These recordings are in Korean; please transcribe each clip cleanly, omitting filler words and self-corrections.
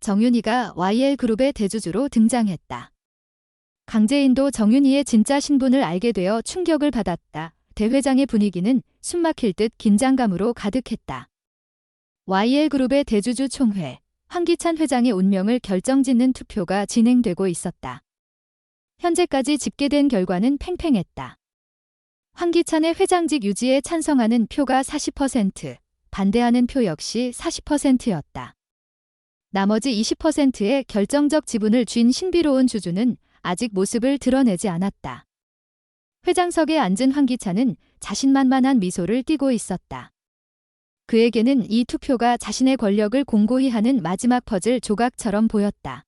정윤희가 YL그룹의 대주주로 등장했다. 강재인도 정윤희의 진짜 신분을 알게 되어 충격을 받았다. 대회장의 분위기는 숨막힐 듯 긴장감으로 가득했다. YL그룹의 대주주 총회, 황기찬 회장의 운명을 결정짓는 투표가 진행되고 있었다. 현재까지 집계된 결과는 팽팽했다. 황기찬의 회장직 유지에 찬성하는 표가 40%, 반대하는 표 역시 40%였다. 나머지 20%의 결정적 지분을 쥔 신비로운 주주는 아직 모습을 드러내지 않았다. 회장석에 앉은 황기찬은 자신만만한 미소를 띠고 있었다. 그에게는 이 투표가 자신의 권력을 공고히 하는 마지막 퍼즐 조각처럼 보였다.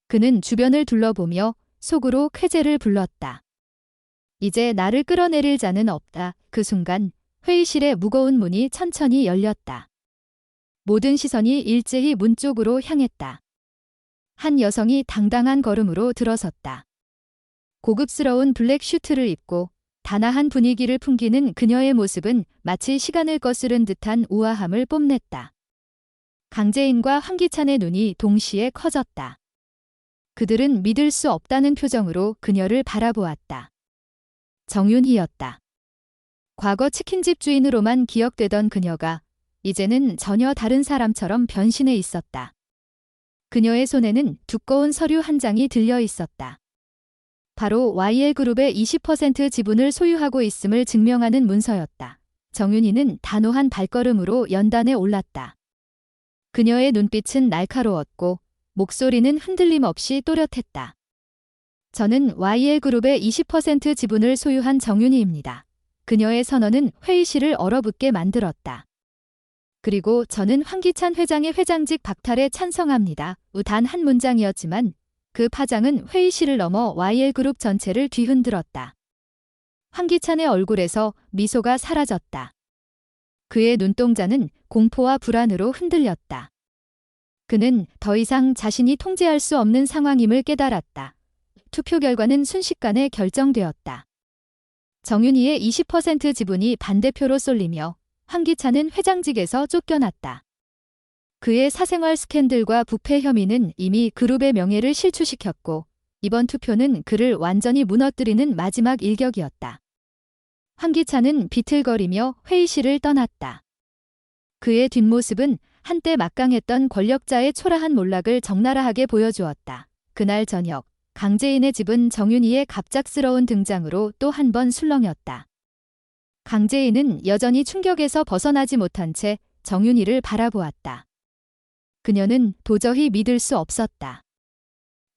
그는 주변을 둘러보며 속으로 쾌재를 불렀다. 이제 나를 끌어내릴 자는 없다. 그 순간 회의실의 무거운 문이 천천히 열렸다. 모든 시선이 일제히 문 쪽으로 향했다. 한 여성이 당당한 걸음으로 들어섰다. 고급스러운 블랙 슈트를 입고 단아한 분위기를 풍기는 그녀의 모습은 마치 시간을 거스른 듯한 우아함을 뽐냈다. 강재인과 황기찬의 눈이 동시에 커졌다. 그들은 믿을 수 없다는 표정으로 그녀를 바라보았다. 정윤희였다. 과거 치킨집 주인으로만 기억되던 그녀가 이제는 전혀 다른 사람처럼 변신해 있었다. 그녀의 손에는 두꺼운 서류 한 장이 들려 있었다. 바로 YL그룹의 20% 지분을 소유하고 있음을 증명하는 문서였다. 정윤희는 단호한 발걸음으로 연단에 올랐다. 그녀의 눈빛은 날카로웠고 목소리는 흔들림 없이 또렷했다. 저는 YL그룹의 20% 지분을 소유한 정윤희입니다. 그녀의 선언은 회의실을 얼어붙게 만들었다. 그리고 저는 황기찬 회장의 회장직 박탈에 찬성합니다. 단 한 문장이었지만 그 파장은 회의실을 넘어 YL그룹 전체를 뒤흔들었다. 황기찬의 얼굴에서 미소가 사라졌다. 그의 눈동자는 공포와 불안으로 흔들렸다. 그는 더 이상 자신이 통제할 수 없는 상황임을 깨달았다. 투표 결과는 순식간에 결정되었다. 정윤희의 20% 지분이 반대표로 쏠리며 황기찬은 회장직에서 쫓겨났다. 그의 사생활 스캔들과 부패 혐의는 이미 그룹의 명예를 실추시켰고 이번 투표는 그를 완전히 무너뜨리는 마지막 일격이었다. 황기찬은 비틀거리며 회의실을 떠났다. 그의 뒷모습은 한때 막강했던 권력자의 초라한 몰락을 적나라하게 보여주었다. 그날 저녁 강재인의 집은 정윤희의 갑작스러운 등장으로 또 한 번 술렁였다. 강재인은 여전히 충격에서 벗어나지 못한 채 정윤희를 바라보았다. 그녀는 도저히 믿을 수 없었다.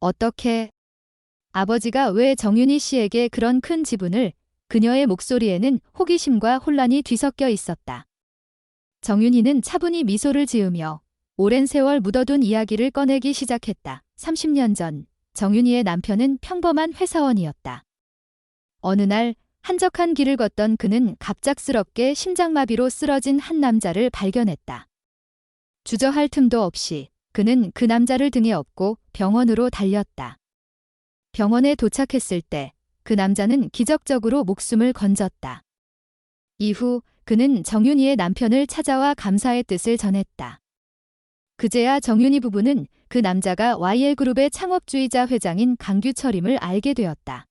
어떻게? 아버지가 왜 정윤희 씨에게 그런 큰 지분을? 그녀의 목소리에는 호기심과 혼란이 뒤섞여 있었다. 정윤희는 차분히 미소를 지으며 오랜 세월 묻어둔 이야기를 꺼내기 시작했다. 30년 전 정윤희의 남편은 평범한 회사원이었다. 어느 날 한적한 길을 걷던 그는 갑작스럽게 심장마비로 쓰러진 한 남자를 발견했다. 주저할 틈도 없이 그는 그 남자를 등에 업고 병원으로 달렸다. 병원에 도착했을 때 그 남자는 기적적으로 목숨을 건졌다. 이후 그는 정윤희의 남편을 찾아와 감사의 뜻을 전했다. 그제야 정윤희 부부는 그 남자가 YL그룹의 창업주의자 회장인 강규철임을 알게 되었다.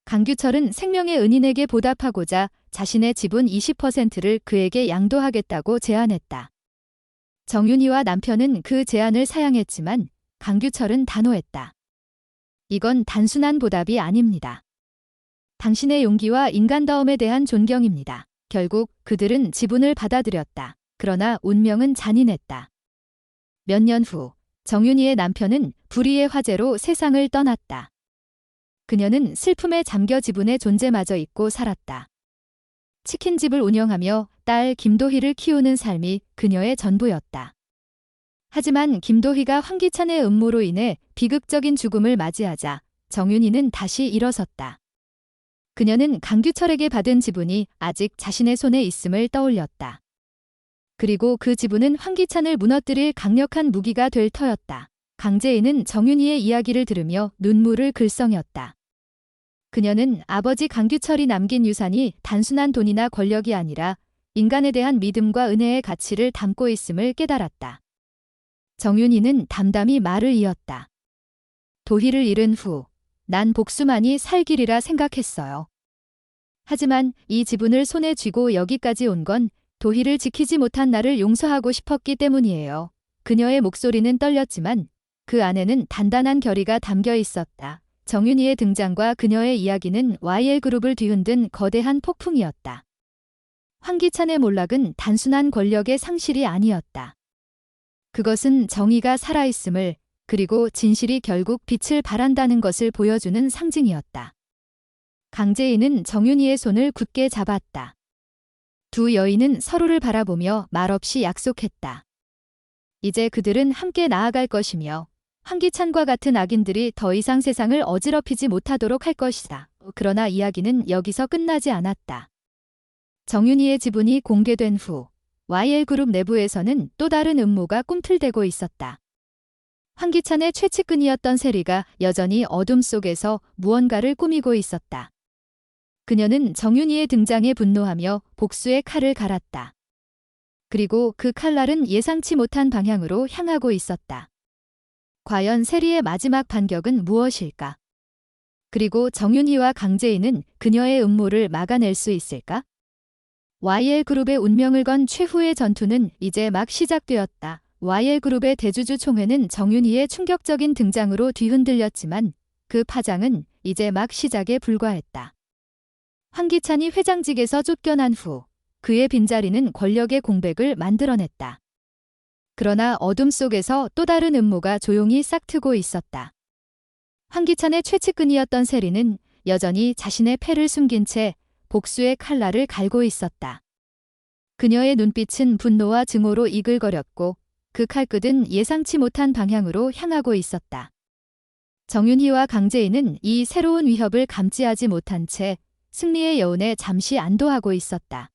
강규철은 생명의 은인에게 보답하고자 자신의 지분 20%를 그에게 양도하겠다고 제안했다. 정윤희와 남편은 그 제안을 사양했지만 강규철은 단호했다. 이건 단순한 보답이 아닙니다. 당신의 용기와 인간다움에 대한 존경입니다. 결국 그들은 지분을 받아들였다. 그러나 운명은 잔인했다. 몇 년 후 정윤희의 남편은 불의의 화재로 세상을 떠났다. 그녀는 슬픔에 잠겨 지분의 존재마저 잊고 살았다. 치킨집을 운영하며 딸 김도희를 키우는 삶이 그녀의 전부였다. 하지만 김도희가 황기찬의 음모로 인해 비극적인 죽음을 맞이하자 정윤희는 다시 일어섰다. 그녀는 강규철에게 받은 지분이 아직 자신의 손에 있음을 떠올렸다. 그리고 그 지분은 황기찬을 무너뜨릴 강력한 무기가 될 터였다. 강재인은 정윤희의 이야기를 들으며 눈물을 글썽였다. 그녀는 아버지 강규철이 남긴 유산이 단순한 돈이나 권력이 아니라 인간에 대한 믿음과 은혜의 가치를 담고 있음을 깨달았다. 정윤희는 담담히 말을 이었다. 도희를 잃은 후 난 복수만이 살 길이라 생각했어요. 하지만 이 지분을 손에 쥐고 여기까지 온 건 도희를 지키지 못한 나를 용서하고 싶었기 때문이에요. 그녀의 목소리는 떨렸지만 그 안에는 단단한 결의가 담겨 있었다. 정윤희의 등장과 그녀의 이야기는 YL그룹을 뒤흔든 거대한 폭풍이었다. 황기찬의 몰락은 단순한 권력의 상실이 아니었다. 그것은 정의가 살아있음을, 그리고 진실이 결국 빛을 발한다는 것을 보여주는 상징이었다. 강재인은 정윤희의 손을 굳게 잡았다. 두 여인은 서로를 바라보며 말없이 약속했다. 이제 그들은 함께 나아갈 것이며 황기찬과 같은 악인들이 더 이상 세상을 어지럽히지 못하도록 할 것이다. 그러나 이야기는 여기서 끝나지 않았다. 정윤희의 지분이 공개된 후 YL그룹 내부에서는 또 다른 음모가 꿈틀대고 있었다. 황기찬의 최측근이었던 세리가 여전히 어둠 속에서 무언가를 꾸미고 있었다. 그녀는 정윤희의 등장에 분노하며 복수의 칼을 갈았다. 그리고 그 칼날은 예상치 못한 방향으로 향하고 있었다. 과연 세리의 마지막 반격은 무엇일까? 그리고 정윤희와 강재인은 그녀의 음모를 막아낼 수 있을까? YL그룹의 운명을 건 최후의 전투는 이제 막 시작되었다. YL그룹의 대주주 총회는 정윤희의 충격적인 등장으로 뒤흔들렸지만 그 파장은 이제 막 시작에 불과했다. 황기찬이 회장직에서 쫓겨난 후 그의 빈자리는 권력의 공백을 만들어냈다. 그러나 어둠 속에서 또 다른 음모가 조용히 싹트고 있었다. 황기찬의 최측근이었던 세리는 여전히 자신의 패를 숨긴 채 복수의 칼날을 갈고 있었다. 그녀의 눈빛은 분노와 증오로 이글거렸고 그 칼끝은 예상치 못한 방향으로 향하고 있었다. 정윤희와 강재인은 이 새로운 위협을 감지하지 못한 채 승리의 여운에 잠시 안도하고 있었다.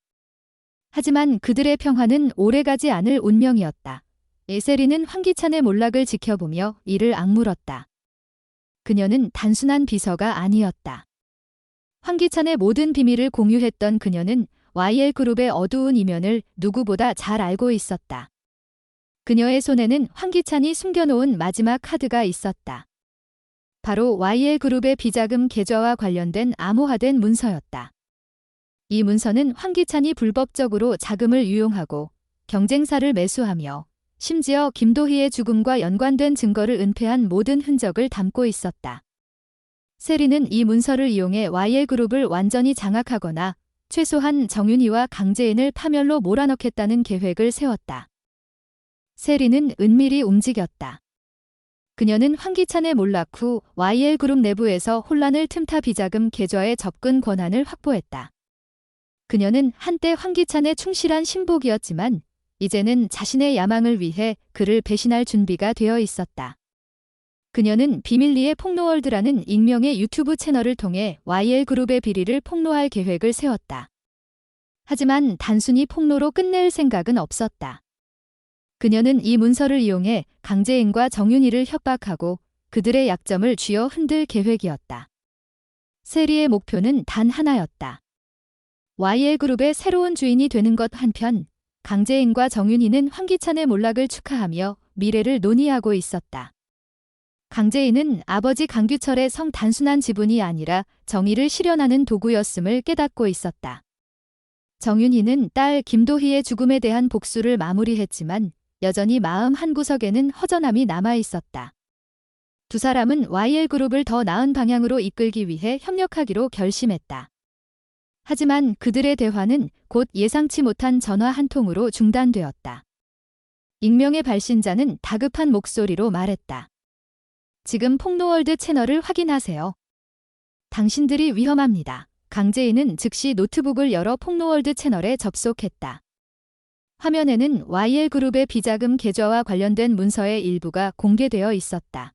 하지만 그들의 평화는 오래가지 않을 운명이었다. 세리는 황기찬의 몰락을 지켜보며 이를 악물었다. 그녀는 단순한 비서가 아니었다. 황기찬의 모든 비밀을 공유했던 그녀는 YL그룹의 어두운 이면을 누구보다 잘 알고 있었다. 그녀의 손에는 황기찬이 숨겨놓은 마지막 카드가 있었다. 바로 YL그룹의 비자금 계좌와 관련된 암호화된 문서였다. 이 문서는 황기찬이 불법적으로 자금을 유용하고 경쟁사를 매수하며 심지어 김도희의 죽음과 연관된 증거를 은폐한 모든 흔적을 담고 있었다. 세리는 이 문서를 이용해 YL그룹을 완전히 장악하거나 최소한 정윤희와 강재인을 파멸로 몰아넣겠다는 계획을 세웠다. 세리는 은밀히 움직였다. 그녀는 황기찬의 몰락 후 YL그룹 내부에서 혼란을 틈타 비자금 계좌의 접근 권한을 확보했다. 그녀는 한때 황기찬의 충실한 신복이었지만 이제는 자신의 야망을 위해 그를 배신할 준비가 되어 있었다. 그녀는 비밀리에 폭로월드라는 익명의 유튜브 채널을 통해 YL그룹의 비리를 폭로할 계획을 세웠다. 하지만 단순히 폭로로 끝낼 생각은 없었다. 그녀는 이 문서를 이용해 강재인과 정윤희를 협박하고 그들의 약점을 쥐어 흔들 계획이었다. 세리의 목표는 단 하나였다. YL그룹의 새로운 주인이 되는 것 한편 강재인과 정윤희는 황기찬의 몰락을 축하하며 미래를 논의하고 있었다. 강재인은 아버지 강규철의 성 단순한 지분이 아니라 정의를 실현하는 도구였음을 깨닫고 있었다. 정윤희는 딸 김도희의 죽음에 대한 복수를 마무리했지만 여전히 마음 한구석에는 허전함이 남아 있었다. 두 사람은 YL그룹을 더 나은 방향으로 이끌기 위해 협력하기로 결심했다. 하지만 그들의 대화는 곧 예상치 못한 전화 한 통으로 중단되었다. 익명의 발신자는 다급한 목소리로 말했다. 지금 폭로월드 채널을 확인하세요. 당신들이 위험합니다. 강재인은 즉시 노트북을 열어 폭로월드 채널에 접속했다. 화면에는 YL그룹의 비자금 계좌와 관련된 문서의 일부가 공개되어 있었다.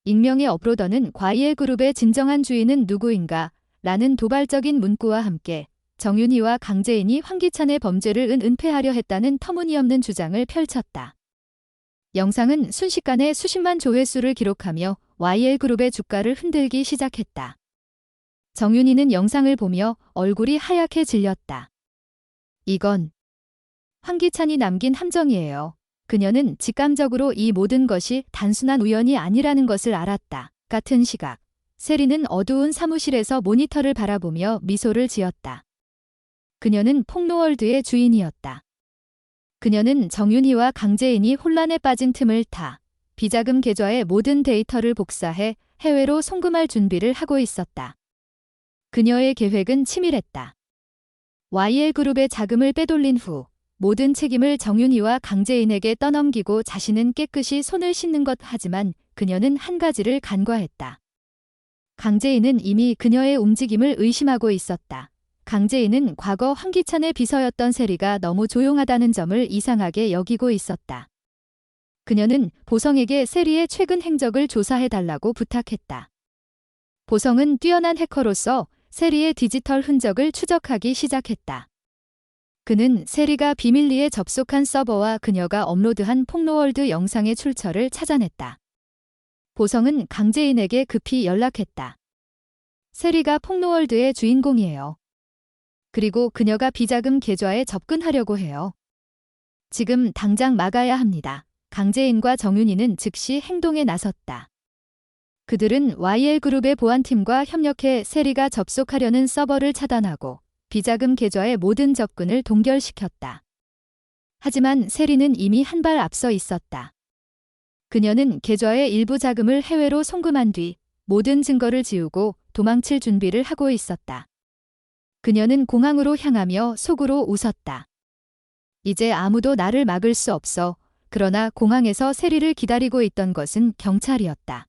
익명의 업로더는 YL그룹의 진정한 주인은 누구인가? 라는 도발적인 문구와 함께 정윤희와 강재인이 황기찬의 범죄를 은폐하려 했다는 터무니없는 주장을 펼쳤다. 영상은 순식간에 수십만 조회수를 기록하며 YL그룹의 주가를 흔들기 시작했다. 정윤희는 영상을 보며 얼굴이 하얗게 질렸다. 이건 황기찬이 남긴 함정이에요. 그녀는 직감적으로 이 모든 것이 단순한 우연이 아니라는 것을 알았다. 같은 시각, 세리는 어두운 사무실에서 모니터를 바라보며 미소를 지었다. 그녀는 폭로월드의 주인이었다. 그녀는 정윤희와 강재인이 혼란에 빠진 틈을 타 비자금 계좌의 모든 데이터를 복사해 해외로 송금할 준비를 하고 있었다. 그녀의 계획은 치밀했다. YL그룹의 자금을 빼돌린 후 모든 책임을 정윤희와 강재인에게 떠넘기고 자신은 깨끗이 손을 씻는 것. 하지만 그녀는 한 가지를 간과했다. 강재인은 이미 그녀의 움직임을 의심하고 있었다. 강재인은 과거 황기찬의 비서였던 세리가 너무 조용하다는 점을 이상하게 여기고 있었다. 그녀는 보성에게 세리의 최근 행적을 조사해달라고 부탁했다. 보성은 뛰어난 해커로서 세리의 디지털 흔적을 추적하기 시작했다. 그는 세리가 비밀리에 접속한 서버와 그녀가 업로드한 폭로월드 영상의 출처를 찾아냈다. 보성은 강재인에게 급히 연락했다. 세리가 폭로월드의 주인공이에요. 그리고 그녀가 비자금 계좌에 접근하려고 해요. 지금 당장 막아야 합니다. 강재인과 정윤희는 즉시 행동에 나섰다. 그들은 YL그룹의 보안팀과 협력해 세리가 접속하려는 서버를 차단하고 비자금 계좌의 모든 접근을 동결시켰다. 하지만 세리는 이미 한 발 앞서 있었다. 그녀는 계좌의 일부 자금을 해외로 송금한 뒤 모든 증거를 지우고 도망칠 준비를 하고 있었다. 그녀는 공항으로 향하며 속으로 웃었다. 이제 아무도 나를 막을 수 없어. 그러나 공항에서 세리를 기다리고 있던 것은 경찰이었다.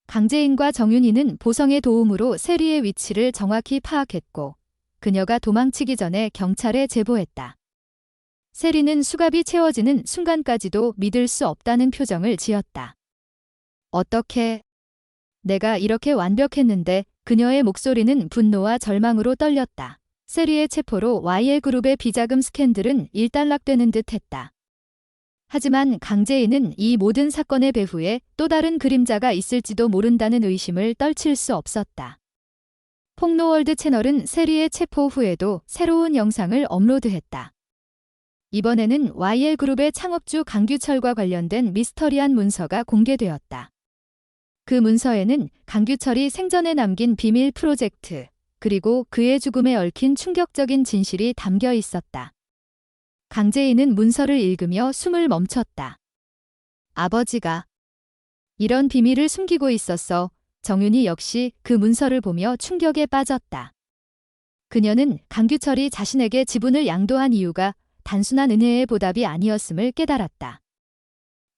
강재인과 정윤희는 보성의 도움으로 세리의 위치를 정확히 파악했고 그녀가 도망치기 전에 경찰에 제보했다. 세리는 수갑이 채워지는 순간까지도 믿을 수 없다는 표정을 지었다. 어떻게? 내가 이렇게 완벽했는데. 그녀의 목소리는 분노와 절망으로 떨렸다. 세리의 체포로 YL그룹의 비자금 스캔들은 일단락되는 듯 했다. 하지만 강재인은 이 모든 사건의 배후에 또 다른 그림자가 있을지도 모른다는 의심을 떨칠 수 없었다. 폭로월드 채널은 세리의 체포 후에도 새로운 영상을 업로드했다. 이번에는 YL그룹의 창업주 강규철과 관련된 미스터리한 문서가 공개되었다. 그 문서에는 강규철이 생전에 남긴 비밀 프로젝트, 그리고 그의 죽음에 얽힌 충격적인 진실이 담겨 있었다. 강재인은 문서를 읽으며 숨을 멈췄다. 아버지가 이런 비밀을 숨기고 있었어. 정윤희 역시 그 문서를 보며 충격에 빠졌다. 그녀는 강규철이 자신에게 지분을 양도한 이유가 단순한 은혜의 보답이 아니었음을 깨달았다.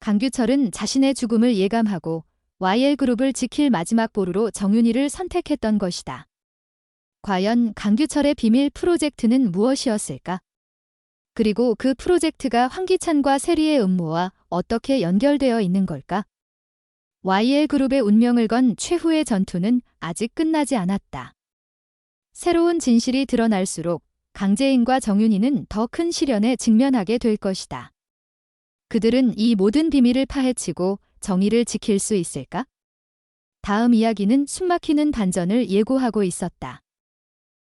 강규철은 자신의 죽음을 예감하고 YL그룹을 지킬 마지막 보루로 정윤희를 선택했던 것이다. 과연 강규철의 비밀 프로젝트는 무엇이었을까? 그리고 그 프로젝트가 황기찬과 세리의 음모와 어떻게 연결되어 있는 걸까? YL그룹의 운명을 건 최후의 전투는 아직 끝나지 않았다. 새로운 진실이 드러날수록 강재인과 정윤희는 더 큰 시련에 직면하게 될 것이다. 그들은 이 모든 비밀을 파헤치고 정의를 지킬 수 있을까? 다음 이야기는 숨막히는 반전을 예고하고 있었다.